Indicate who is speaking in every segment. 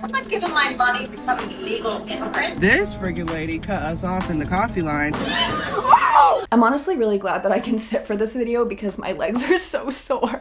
Speaker 1: I'm not giving my money to some illegal immigrant.
Speaker 2: This friggin' lady cut us off in the coffee line.
Speaker 3: I'm honestly really glad that I can sit for this video because my legs are so sore.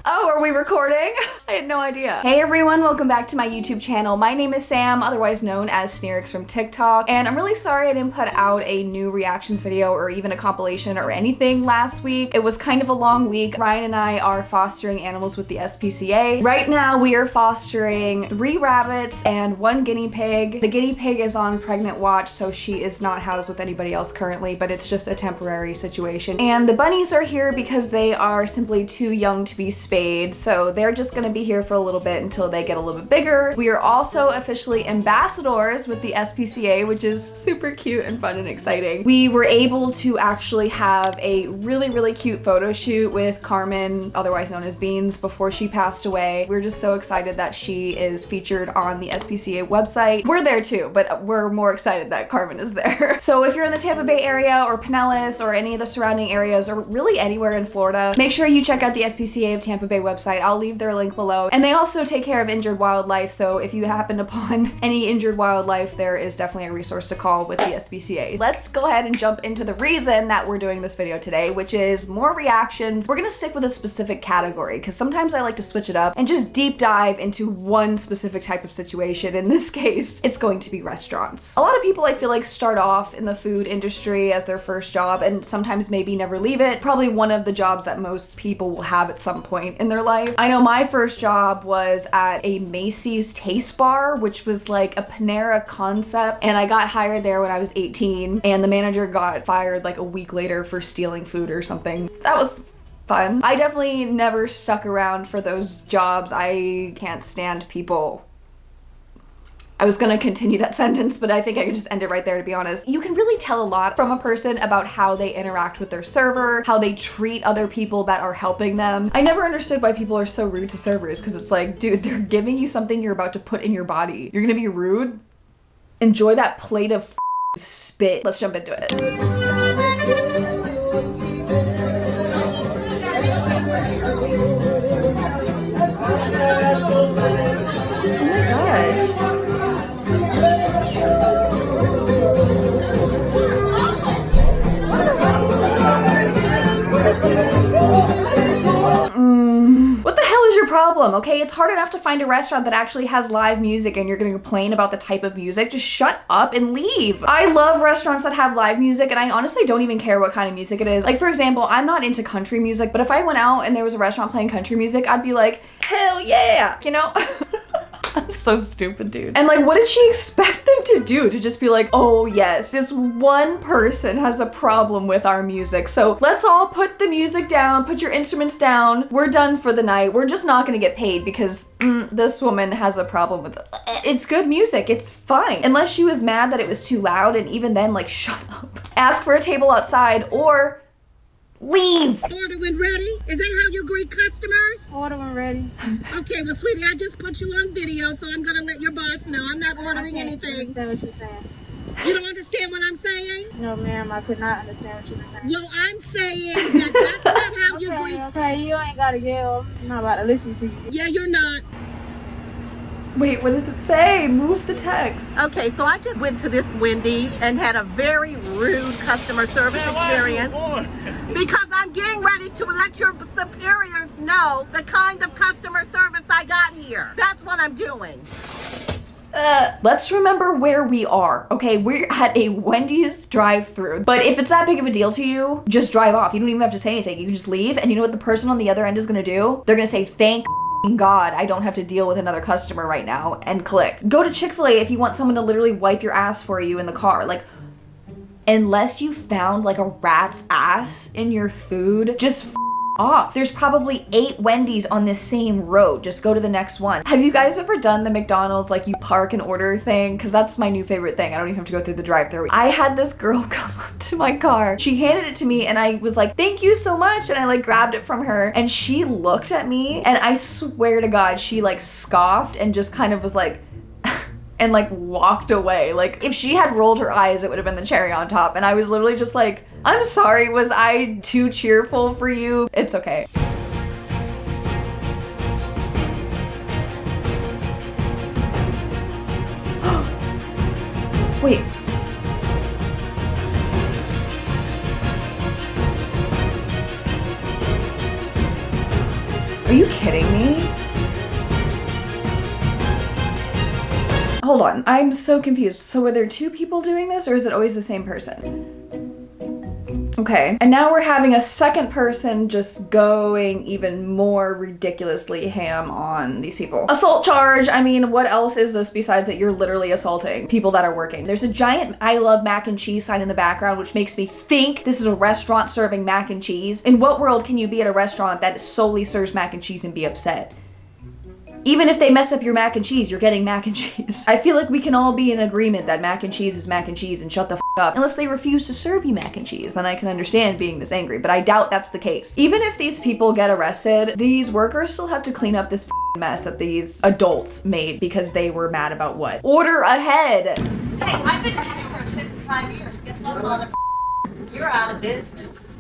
Speaker 3: Oh, are we recording? I had no idea. Hey everyone, welcome back to my YouTube channel. My name is Sam, otherwise known as Snerixx from TikTok, and I'm really sorry I didn't put out a new reactions video or even a compilation or anything last week. It was kind of a long week. Ryan and I are fostering animals with the SPCA. Right now we are fostering 3 rabbits and 1 guinea pig. The guinea pig is on pregnant watch, so she is not housed with anybody else currently, but it's just a temporary situation. And the bunnies are here because they are simply too young to be spayed. So they're just gonna be here for a little bit until they get a little bit bigger. We are also officially ambassadors with the SPCA, which is super cute and fun and exciting. We were able to actually have a really cute photo shoot with Carmen, otherwise known as Beans, before she passed away. We're just so excited that she is featured on the SPCA website. We're there too, but we're more excited that Carmen is there. So if you're in the Tampa Bay area or Pinellas or any of the surrounding areas or really anywhere in Florida, make sure you check out the SPCA of Tampa Bay website. I'll leave their link below. And they also take care of injured wildlife, so if you happen upon any injured wildlife, there is definitely a resource to call with the SPCA. Let's go ahead and jump into the reason that we're doing this video today, which is more reactions. We're gonna stick with a specific category because sometimes I like to switch it up and just deep dive into one specific type of situation. In this case, it's going to be restaurants. A lot of people I feel like start off in the food industry as their first job and sometimes maybe never leave it. Probably one of the jobs that most people will have at some point in their life. I know my first job was at a Macy's Taste Bar, which was like a Panera concept, and I got hired there when I was 18, and the manager got fired like a week later for stealing food or something. That was fun. I definitely never stuck around for those jobs. I can't stand people. I was gonna continue that sentence, but I think I could just end it right there, to be honest. You can really tell a lot from a person about how they interact with their server, how they treat other people that are helping them. I never understood why people are so rude to servers, because it's like, dude, they're giving you something you're about to put in your body. You're gonna be rude? Enjoy that plate of spit. Let's jump into it. Oh my gosh. What the hell is your problem, okay? It's hard enough to find a restaurant that actually has live music and you're gonna complain about the type of music. Just shut up and leave. I love restaurants that have live music, and I honestly don't even care what kind of music it is. Like, for example, I'm not into country music, but if I went out and there was a restaurant playing country music, I'd be like, hell yeah, you know? I'm so stupid, dude. And like, what did she expect them to do? To just be like, oh yes, this one person has a problem with our music, so let's all put the music down, put your instruments down, we're done for the night. We're just not gonna get paid because this woman has a problem with it. It's good music, it's fine. Unless she was mad that it was too loud, and even then, like, shut up. Ask for a table outside or leave.
Speaker 1: Order when ready? Is that how you greet customers?
Speaker 4: Order when ready.
Speaker 1: Okay, well, sweetie, I just put you on video, so I'm gonna let your boss know. I'm not ordering anything.
Speaker 4: I understand what you're saying.
Speaker 1: You don't understand what I'm saying?
Speaker 4: No, ma'am, I could not understand what you were saying.
Speaker 1: Well, I'm saying that that's not how you greet.
Speaker 4: Okay, you ain't gotta yell. I'm not about to listen to you.
Speaker 1: Yeah, you're not.
Speaker 3: Wait, what does it say? Move the text.
Speaker 1: Okay, so I just went to this Wendy's and had a very rude customer service experience because I'm getting ready to let your superiors know the kind of customer service I got here. That's what I'm doing.
Speaker 3: Let's remember where we are, okay? We're at a Wendy's drive-thru. But if it's that big of a deal to you, just drive off. You don't even have to say anything. You can just leave, and you know what the person on the other end is gonna do? They're gonna say, thank God, I don't have to deal with another customer right now, and click. Go to Chick-fil-A if you want someone to literally wipe your ass for you in the car. Like, unless you found like a rat's ass in your food, just off. There's probably 8 Wendy's on this same road. Just go to the next one. Have you guys ever done the McDonald's like you park and order thing? Because that's my new favorite thing. I don't even have to go through the drive-thru. I had this girl come up to my car. She handed it to me and I was like, thank you so much. And I like grabbed it from her and she looked at me and I swear to God, she like scoffed and just kind of was like, and like walked away. Like if she had rolled her eyes, it would have been the cherry on top. And I was literally just like, I'm sorry, was I too cheerful for you? It's okay. Wait. Are you kidding me? Hold on, I'm so confused. So were there two people doing this, or is it always the same person? Okay, and now we're having a second person just going even more ridiculously ham on these people. Assault charge, I mean, what else is this besides that you're literally assaulting people that are working? There's a giant I love mac and cheese sign in the background, which makes me think this is a restaurant serving mac and cheese. In what world can you be at a restaurant that solely serves mac and cheese and be upset? Even if they mess up your mac and cheese, you're getting mac and cheese. I feel like we can all be in agreement that mac and cheese is mac and cheese and shut the f up. Unless they refuse to serve you mac and cheese, then I can understand being this angry, but I doubt that's the case. Even if these people get arrested, these workers still have to clean up this mess that these adults made because they were mad about what? Order ahead.
Speaker 1: Hey, I've been here for 55 years. Guess what, mother? You're out of business.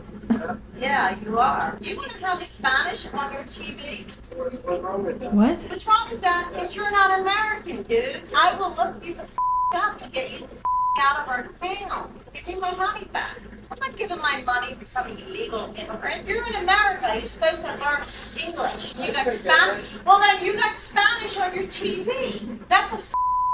Speaker 1: Yeah, you are. You want to tell me Spanish on your TV?
Speaker 3: What?
Speaker 1: What's wrong with that? Because you're not American, dude. I will look you the up to get you the out of our town. Give me my money back. I'm not giving my money to some illegal immigrant. You're in America. You're supposed to learn English. You got Spanish. Well, then you got Spanish on your TV. That's a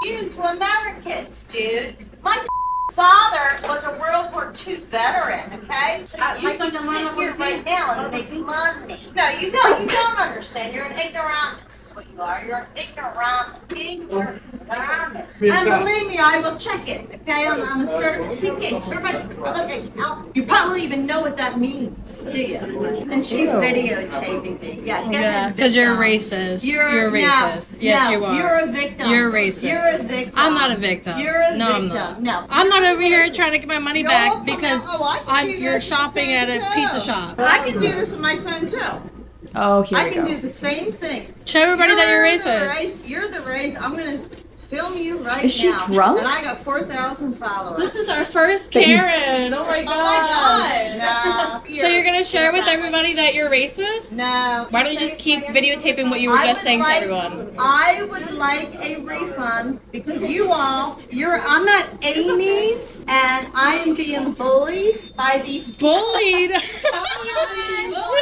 Speaker 1: you to Americans, dude. My father was a World War II veteran, okay? So you can sit here right now and make money. No, you don't. You don't understand. You're an ignoramus is what you are. You're an ignoramus. Ignoramus. And believe me, I will check it, okay? I'm a SPCA certified public accountant. You probably even know what that means, do you? And she's videotaping me. Yeah,
Speaker 5: because you're racist. You're racist. Yes, you are.
Speaker 1: You're a victim.
Speaker 5: You're racist.
Speaker 1: You're a victim.
Speaker 5: I'm not a victim.
Speaker 1: You're a
Speaker 5: no,
Speaker 1: victim.
Speaker 5: I'm not.
Speaker 1: No.
Speaker 5: I'm not over here trying to get my money back because you're
Speaker 1: this
Speaker 5: shopping at a pizza shop.
Speaker 1: I can do this with my phone too.
Speaker 3: Oh, here
Speaker 1: I
Speaker 3: we
Speaker 1: can
Speaker 3: go.
Speaker 1: do the same thing.
Speaker 5: Show everybody that you're racist.
Speaker 1: You're the race. I'm gonna film you right
Speaker 3: Is she
Speaker 1: now.
Speaker 3: drunk?
Speaker 1: And I got 4,000 followers.
Speaker 5: This is our first Karen. Oh my god.
Speaker 1: No.
Speaker 5: So you're gonna share with everybody that you're racist?
Speaker 1: No.
Speaker 5: Why don't you just keep videotaping what you were just saying to everyone?
Speaker 1: I would like a refund because I'm at Amy's and I am being bullied by these people.
Speaker 5: Bullied?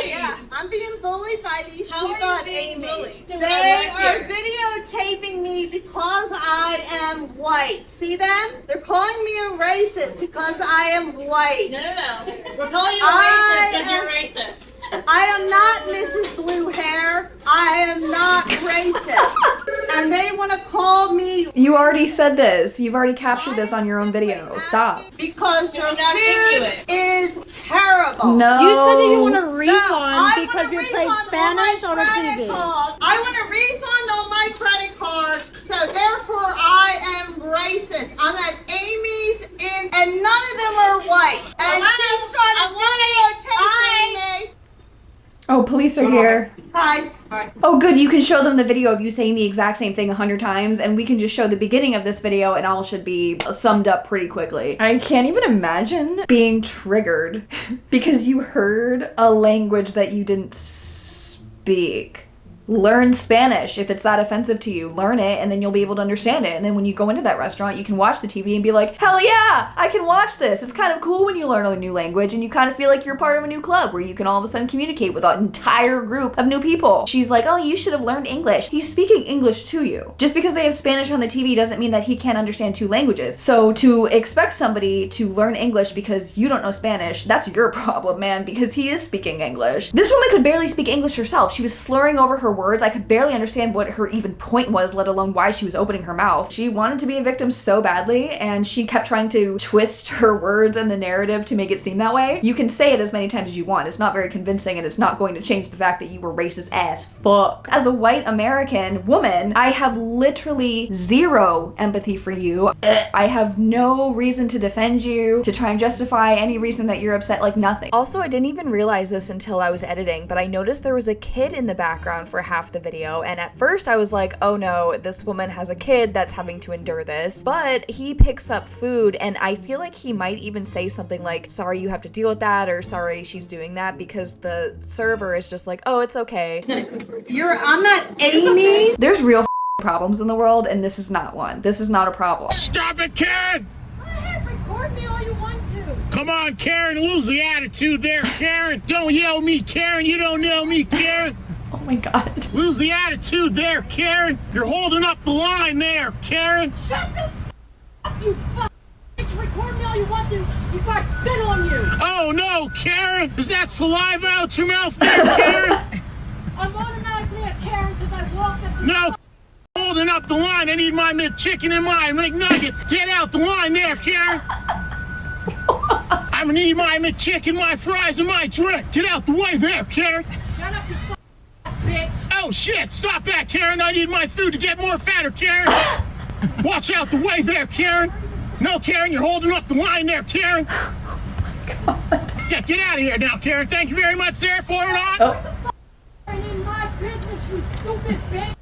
Speaker 1: Yeah, I'm being bullied by these people at Amy's.
Speaker 5: bullied?
Speaker 1: They are videotaping me because I am white. See them? They're calling me a racist because I am white.
Speaker 5: No. We're calling you a racist because you're racist.
Speaker 1: I am not Mrs. Blue Hair. I am not racist. And they want to call me.
Speaker 3: You already said this. You've already captured this on your own video. Stop.
Speaker 1: Because their food is terrible.
Speaker 3: No.
Speaker 6: You said that you want a refund
Speaker 1: I
Speaker 6: because
Speaker 1: want a
Speaker 6: you played
Speaker 1: refund
Speaker 6: Spanish on
Speaker 1: my
Speaker 6: a
Speaker 1: credit
Speaker 6: TV.
Speaker 1: card. I want a refund on my credit card, so therefore I am racist. I'm at Amy's and none of them are white. And she started videotaping me.
Speaker 3: Oh, police are here.
Speaker 1: Hi.
Speaker 3: Oh, good. You can show them the video of you saying the exact same thing 100 times, and we can just show the beginning of this video, and all should be summed up pretty quickly. I can't even imagine being triggered because you heard a language that you didn't speak. Learn Spanish. If it's that offensive to you, learn it, and then you'll be able to understand it. And then when you go into that restaurant, you can watch the TV and be like, hell yeah, I can watch this. It's kind of cool when you learn a new language and you kind of feel like you're part of a new club where you can all of a sudden communicate with an entire group of new people. She's like, oh, you should have learned English. He's speaking English to you. Just because they have Spanish on the TV doesn't mean that he can't understand two languages. So to expect somebody to learn English because you don't know Spanish, that's your problem, man, because he is speaking English. This woman could barely speak English herself. She was slurring over her words. I could barely understand what her even point was, let alone why she was opening her mouth. She wanted to be a victim so badly, and she kept trying to twist her words and the narrative to make it seem that way. You can say it as many times as you want. It's not very convincing, and it's not going to change the fact that you were racist as fuck. As a white American woman, I have literally zero empathy for you. I have no reason to defend you, to try and justify any reason that you're upset, like nothing. Also, I didn't even realize this until I was editing, but I noticed there was a kid in the background for half the video, and at first I was like, oh no, this woman has a kid that's having to endure this. But he picks up food, and I feel like he might even say something like, sorry you have to deal with that, or sorry she's doing that, because the server is just like, oh, it's okay.
Speaker 1: I'm at Amy.
Speaker 3: There's real problems in the world, and this is not one. This is not a problem.
Speaker 7: Stop it, kid!
Speaker 6: record me all you want to.
Speaker 7: Come on, Karen, lose the attitude there, Karen. Don't yell at me, Karen. You don't know me, Karen.
Speaker 3: Oh my God.
Speaker 7: Lose the attitude there, Karen. You're holding up the line there, Karen.
Speaker 6: Shut the up, you bitch. Record me all you want to before I spit on you.
Speaker 7: Oh no, Karen. Is that saliva out your mouth there, Karen?
Speaker 6: I'm automatically a Karen because I walked up to
Speaker 7: No. Holding up the line. I need my McChicken and my McNuggets. Get out the line there, Karen. I'm gonna need my McChicken, my fries, and my drink. Get out the way there, Karen.
Speaker 6: Shut up, you bitch.
Speaker 7: Oh shit, stop that, Karen. I need my food to get more fatter, Karen. Watch out the way there, Karen. No, Karen, you're holding up the line there, Karen. Yeah, get out of here now, Karen. Thank you very much there. Forward on.
Speaker 3: Oh.
Speaker 6: In my business, you stupid bitch.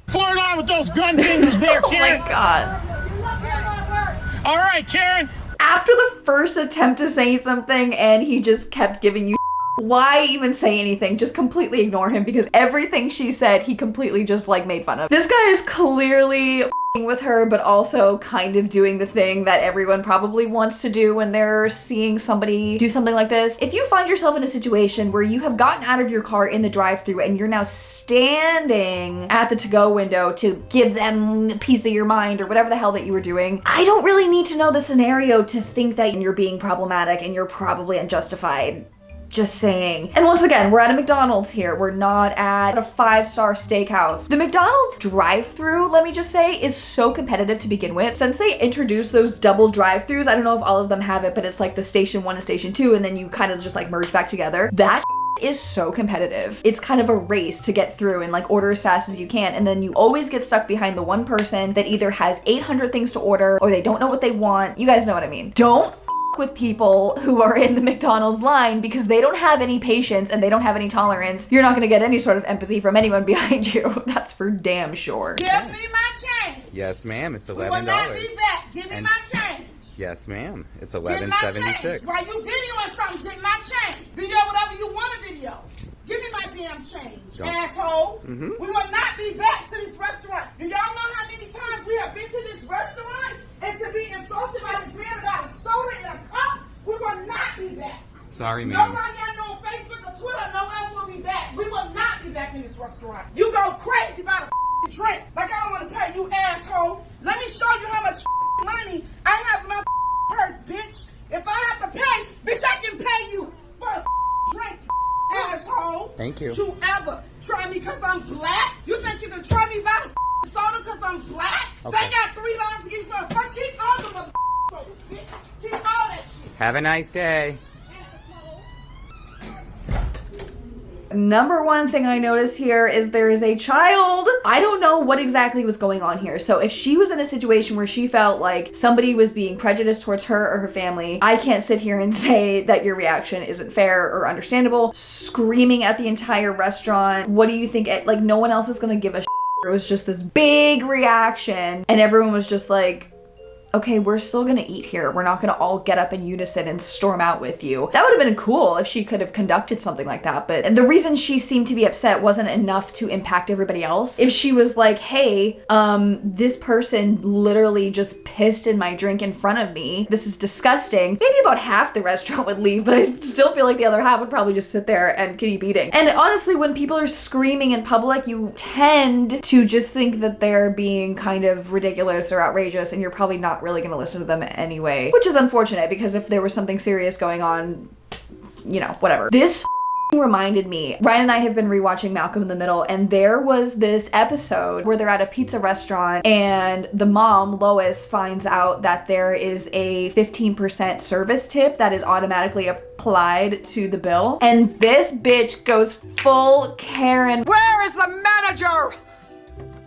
Speaker 7: Forward on with those gun fingers there,
Speaker 3: Oh
Speaker 7: Karen.
Speaker 3: my God.
Speaker 6: You're lucky I'm at work.
Speaker 7: All right, Karen.
Speaker 3: After the first attempt to say something and he just kept giving you why even say anything? Just completely ignore him because everything she said, he completely just like made fun of. This guy is clearly with her, but also kind of doing the thing that everyone probably wants to do when they're seeing somebody do something like this. If you find yourself in a situation where you have gotten out of your car in the drive-thru and you're now standing at the to-go window to give them a piece of your mind or whatever the hell that you were doing, I don't really need to know the scenario to think that you're being problematic and you're probably unjustified. Just saying. And once again, we're at a McDonald's here. We're not at a 5-star steakhouse. The McDonald's drive-thru, let me just say, is so competitive to begin with. Since they introduced those double drive-thrus, I don't know if all of them have it, but it's like the station 1 and station 2, and then you kind of just like merge back together. That is so competitive. It's kind of a race to get through and like order as fast as you can, and then you always get stuck behind the one person that either has 800 things to order or they don't know what they want. You guys know what I mean. Don't with people who are in the McDonald's line because they don't have any patience and they don't have any tolerance. You're not gonna get any sort of empathy from anyone behind you. That's for damn sure.
Speaker 8: Give me my change.
Speaker 9: Yes, ma'am. It's $11.
Speaker 8: We will not be back. Give me my change.
Speaker 9: Yes, ma'am. It's
Speaker 8: Get my
Speaker 9: $11.76.
Speaker 8: change. While you videoing something, get my change. Video whatever you want to video. Give me my damn change, asshole. We will not be back to this restaurant. Do y'all know how many times we have been to this restaurant and to be insulted by this man about a soda in a cup? We will not be back.
Speaker 9: Sorry, ma'am.
Speaker 8: Nobody I know on Facebook or Twitter, no else will be back. We will not be back in this restaurant. You go crazy about a drink like I don't want to pay you, asshole. Let me show you how much money I have in my purse, bitch. If I have to pay, bitch, I can pay you for a drink, asshole.
Speaker 9: Thank you.
Speaker 8: Don't you ever try me because I'm black? You think you can try me by the soda because I'm black?
Speaker 9: Okay.
Speaker 8: They got $3 to get you for a fuck. Keep all the sodas, bitch. Keep all that shit.
Speaker 9: Have a nice day.
Speaker 3: Number one thing I noticed here is there is a child. I don't know what exactly was going on here. So if she was in a situation where she felt like somebody was being prejudiced towards her or her family, I can't sit here and say that your reaction isn't fair or understandable. Screaming at the entire restaurant. What do you think? Like, no one else is gonna give a shit. It was just this big reaction and everyone was just like, okay, we're still gonna eat here. We're not gonna all get up in unison and storm out with you. That would have been cool if she could have conducted something like that, but the reason she seemed to be upset wasn't enough to impact everybody else. If she was like, hey, this person literally just pissed in my drink in front of me. This is disgusting. Maybe about half the restaurant would leave, but I still feel like the other half would probably just sit there and keep eating. And honestly, when people are screaming in public, you tend to just think that they're being kind of ridiculous or outrageous, and you're probably not really gonna listen to them anyway, which is unfortunate because if there was something serious going on, you know, whatever. This reminded me, Ryan and I have been rewatching Malcolm in the Middle, and there was this episode where they're at a pizza restaurant and the mom, Lois, finds out that there is a 15% service tip that is automatically applied to the bill, and this bitch goes full Karen.
Speaker 10: Where is the manager?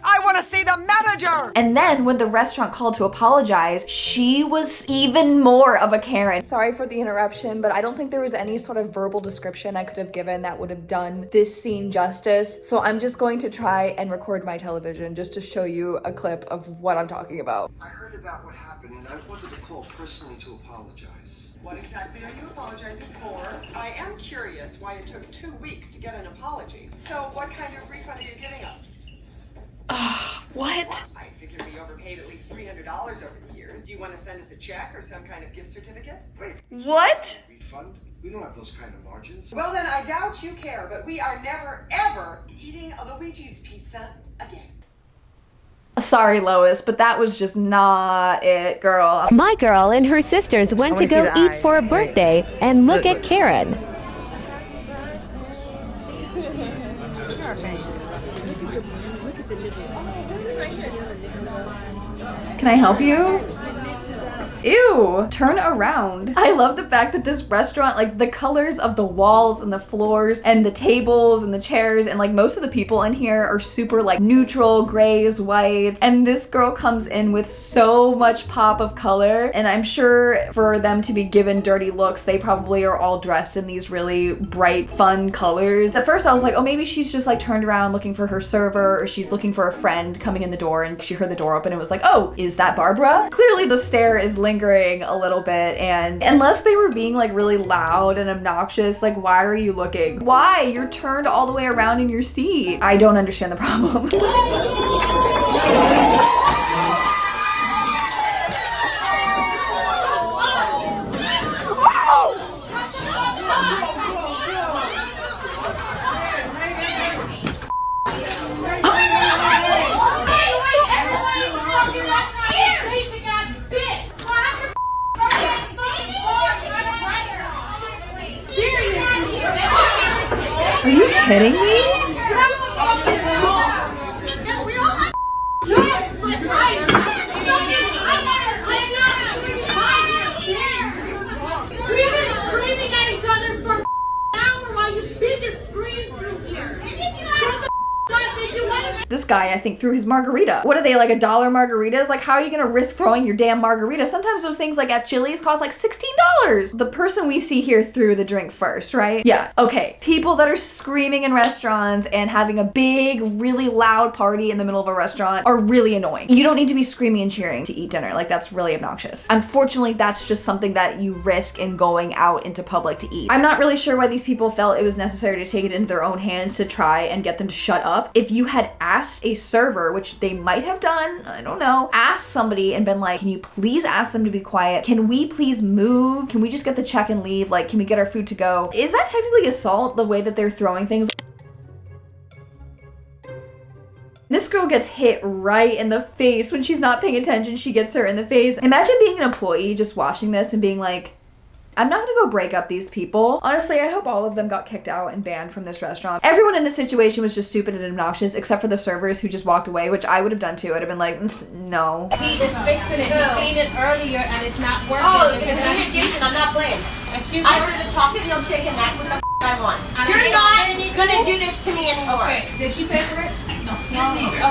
Speaker 10: I want to see the manager!
Speaker 3: And then when the restaurant called to apologize, she was even more of a Karen. Sorry for the interruption, but I don't think there was any sort of verbal description I could have given that would have done this scene justice. So I'm just going to try and record my television just to show you a clip of what I'm talking about.
Speaker 11: I heard about what happened and I wanted to call personally to apologize.
Speaker 12: What exactly are you apologizing for? I am curious why it took 2 weeks to get an apology. So what kind of refund are you giving us?
Speaker 3: What?
Speaker 12: I figured we overpaid at least $300 over the years. Do you want to send us a check or some kind of gift certificate?
Speaker 11: Wait.
Speaker 3: What?
Speaker 11: Refund? We don't have those kind of margins.
Speaker 12: Well, then I doubt you care, but we are never, ever eating a Luigi's pizza again.
Speaker 3: Sorry, Lois, but that was just not it, girl.
Speaker 13: My girl and her sisters went to go eat for a birthday, and look at Karen.
Speaker 3: Can I help you? Ew, turn around. I love the fact that this restaurant, like the colors of the walls and the floors and the tables and the chairs and like most of the people in here are super like neutral, grays, whites. And this girl comes in with so much pop of color. And I'm sure for them to be given dirty looks, they probably are all dressed in these really bright, fun colors. At first I was like, oh, maybe she's just like turned around looking for her server, or she's looking for a friend coming in the door and she heard the door open and was like, oh, is that Barbara? Clearly the stare is lingering a little bit, and unless they were being like really loud and obnoxious, like why are you looking? Why? You're turned all the way around in your seat. I don't understand the problem. Are you kidding me? This guy, I think, threw his margarita. What are they, like $1 margaritas? Like, how are you gonna risk throwing your damn margarita? Sometimes those things like at Chili's cost like $16. The person we see here threw the drink first, right? Yeah, okay. People that are screaming in restaurants and having a big, really loud party in the middle of a restaurant are really annoying. You don't need to be screaming and cheering to eat dinner. Like, that's really obnoxious. Unfortunately, that's just something that you risk in going out into public to eat. I'm not really sure why these people felt it was necessary to take it into their own hands to try and get them to shut up. If you had asked a server, which they might have done, I don't know, asked somebody and been like, can you please ask them to be quiet? Can we please move? Can we just get the check and leave? Like, can we get our food to go? Is that technically assault, the way that they're throwing things? This girl gets hit right in the face. When she's not paying attention, she gets her in the face. Imagine being an employee just watching this and being like, I'm not gonna go break up these people. Honestly, I hope all of them got kicked out and banned from this restaurant. Everyone in this situation was just stupid and obnoxious, except for the servers who just walked away, which I would have done too. I'd have been like, no.
Speaker 6: He is fixing it. He cleaned it earlier and it's not working.
Speaker 14: Oh, it's Jason, I'm not playing. I ordered a chocolate milkshake and that's what the I want. You're not gonna do this to me anymore.
Speaker 6: Okay, did she pay for it? No.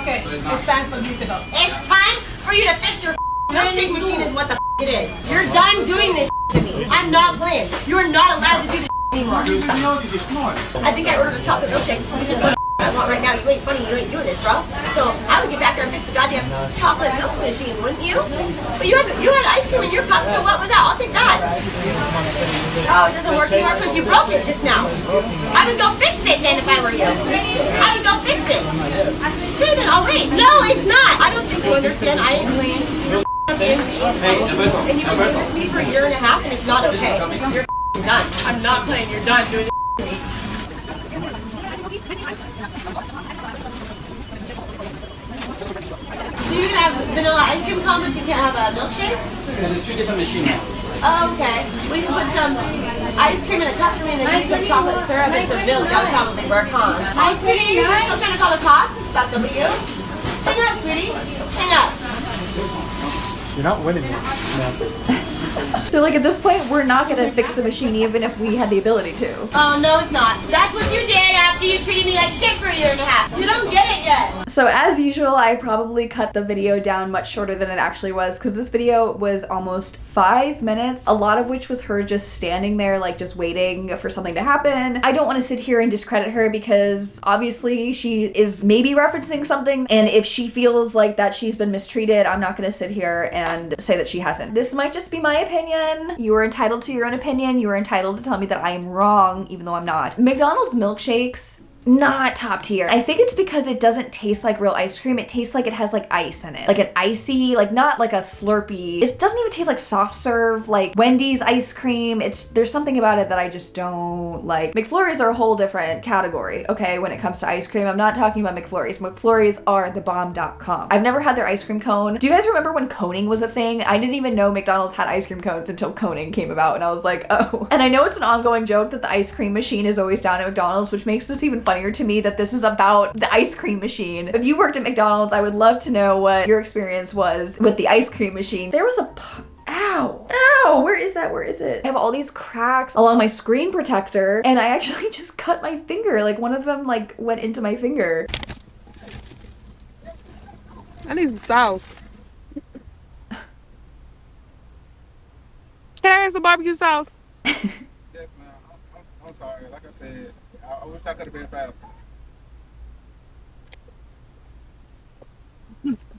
Speaker 6: Okay, it's time for you to go.
Speaker 14: It's time for you to fix your milkshake machine is what the it is. You're done doing this to me. I'm not playing. You are not allowed to do this anymore. I think I ordered a chocolate milkshake, which is what I want right now. You ain't funny, you ain't doing this, bro. So I would get back there and fix the goddamn chocolate milk machine, wouldn't you? But you had ice cream in your cup, so what was that? I'll take that. Oh, it doesn't work anymore because you broke it just now. I would go fix it then if I were you. I would go fix it. David, I'll wait. No, it's not. I don't think you understand. I ain't playing. And you've been doing this to me for a year and a half and it's not okay. You're done. I'm not playing. You're done doing this to me. Do you have vanilla ice cream cone, but you can't have a milkshake?
Speaker 15: There's 2 different machines.
Speaker 14: Oh, okay. We can put some ice cream in a cup for me and then some chocolate syrup and some milk. That would probably work, huh? Hi, sweetie. You're still trying to call the cops? It's about W. Hang up, sweetie. Hang up.
Speaker 15: You're not winning this. No.
Speaker 3: They're like, at this point, we're not gonna fix the machine even if we had the ability to.
Speaker 14: Oh, no, it's not. That's what you did after you treated me like shit for a year and a half. You don't get it yet.
Speaker 3: So as usual, I probably cut the video down much shorter than it actually was because this video was almost 5 minutes, a lot of which was her just standing there, like just waiting for something to happen. I don't want to sit here and discredit her because obviously she is maybe referencing something, and if she feels like that she's been mistreated, I'm not gonna sit here and say that she hasn't. This might just be my opinion. You are entitled to your own opinion. You are entitled to tell me that I am wrong, even though I'm not. McDonald's milkshakes not top tier. I think it's because it doesn't taste like real ice cream. It tastes like it has like ice in it. Like an icy, like not like a Slurpee. It doesn't even taste like soft serve, like Wendy's ice cream. There's something about it that I just don't like. McFlurries are a whole different category, okay, when it comes to ice cream. I'm not talking about McFlurries. McFlurries are thebomb.com. I've never had their ice cream cone. Do you guys remember when coning was a thing? I didn't even know McDonald's had ice cream cones until coning came about, and I was like, oh. And I know it's an ongoing joke that the ice cream machine is always down at McDonald's, which makes this even funnier to me that this is about the ice cream machine. If you worked at McDonald's, I would love to know what your experience was with the ice cream machine. There was a ow, ow, where is that? Where is it? I have all these cracks along my screen protector, and I actually just cut my finger. Like one of them like went into my finger.
Speaker 2: I need some sauce. Can I have some barbecue sauce?
Speaker 16: Yes, ma'am. I'm sorry. Like I said, I wish I could have been faster.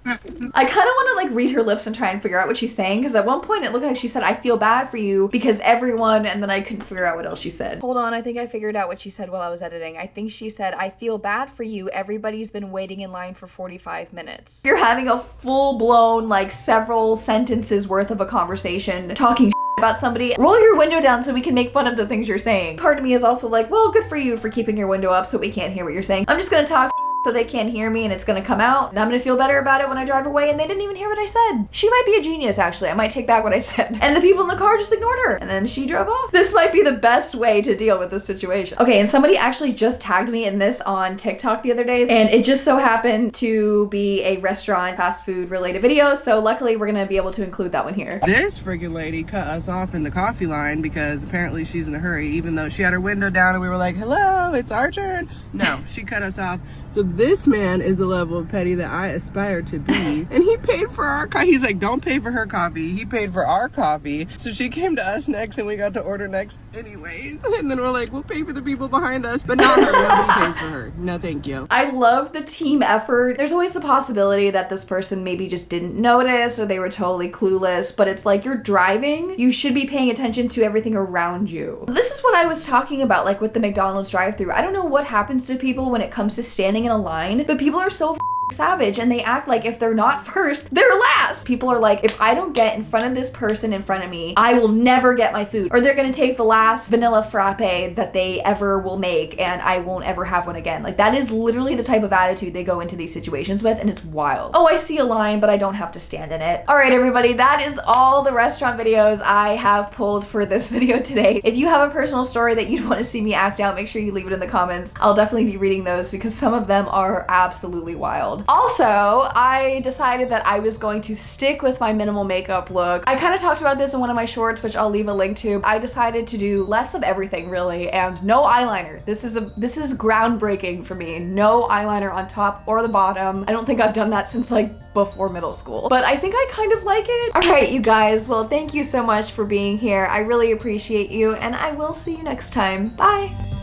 Speaker 3: I kind of want to like read her lips and try and figure out what she's saying, because at one point it looked like she said, I feel bad for you because everyone, and then I couldn't figure out what else she said. Hold on, I think I figured out what she said while I was editing. I think she said, I feel bad for you. Everybody's been waiting in line for 45 minutes. You're having a full-blown like several sentences worth of a conversation talking about somebody. Roll your window down so we can make fun of the things you're saying. Part of me is also like, well, good for you for keeping your window up so we can't hear what you're saying. I'm just gonna talk so they can't hear me, and it's gonna come out, and I'm gonna feel better about it when I drive away and they didn't even hear what I said. She might be a genius, actually. I might take back what I said. And the people in the car just ignored her, and then she drove off. This might be the best way to deal with this situation. Okay, and somebody actually just tagged me in this on TikTok the other day, and it just so happened to be a restaurant fast food related video, so luckily we're gonna be able to include that one here.
Speaker 2: This friggin' lady cut us off in the coffee line because apparently she's in a hurry, even though she had her window down and we were like, hello, it's our turn. No, she cut us off. So this man is the level of petty that I aspire to be, and he paid for our coffee. He's like, don't pay for her coffee, he paid for our coffee. So she came to us next and we got to order next anyways, and then we're like, we'll pay for the people behind us, but not her. Nobody pays for her. No thank you.
Speaker 3: I love the team effort. There's always the possibility that this person maybe just didn't notice or they were totally clueless, but it's like, you're driving, you should be paying attention to everything around you. This is what I was talking about, like with the McDonald's drive-thru. I don't know what happens to people when it comes to standing in a line, but people are so savage and they act like if they're not first, they're last. People are like, if I don't get in front of this person in front of me, I will never get my food. Or they're gonna take the last vanilla frappe that they ever will make and I won't ever have one again. Like that is literally the type of attitude they go into these situations with, and it's wild. Oh, I see a line, but I don't have to stand in it. All right, everybody, that is all the restaurant videos I have pulled for this video today. If you have a personal story that you'd want to see me act out, make sure you leave it in the comments. I'll definitely be reading those because some of them are absolutely wild. Also, I decided that I was going to stick with my minimal makeup look. I kind of talked about this in one of my shorts, which I'll leave a link to. I decided to do less of everything really, and no eyeliner. This is groundbreaking for me. No eyeliner on top or the bottom. I don't think I've done that since like before middle school, but I think I kind of like it. All right, you guys, well, thank you so much for being here. I really appreciate you, and I will see you next time. Bye.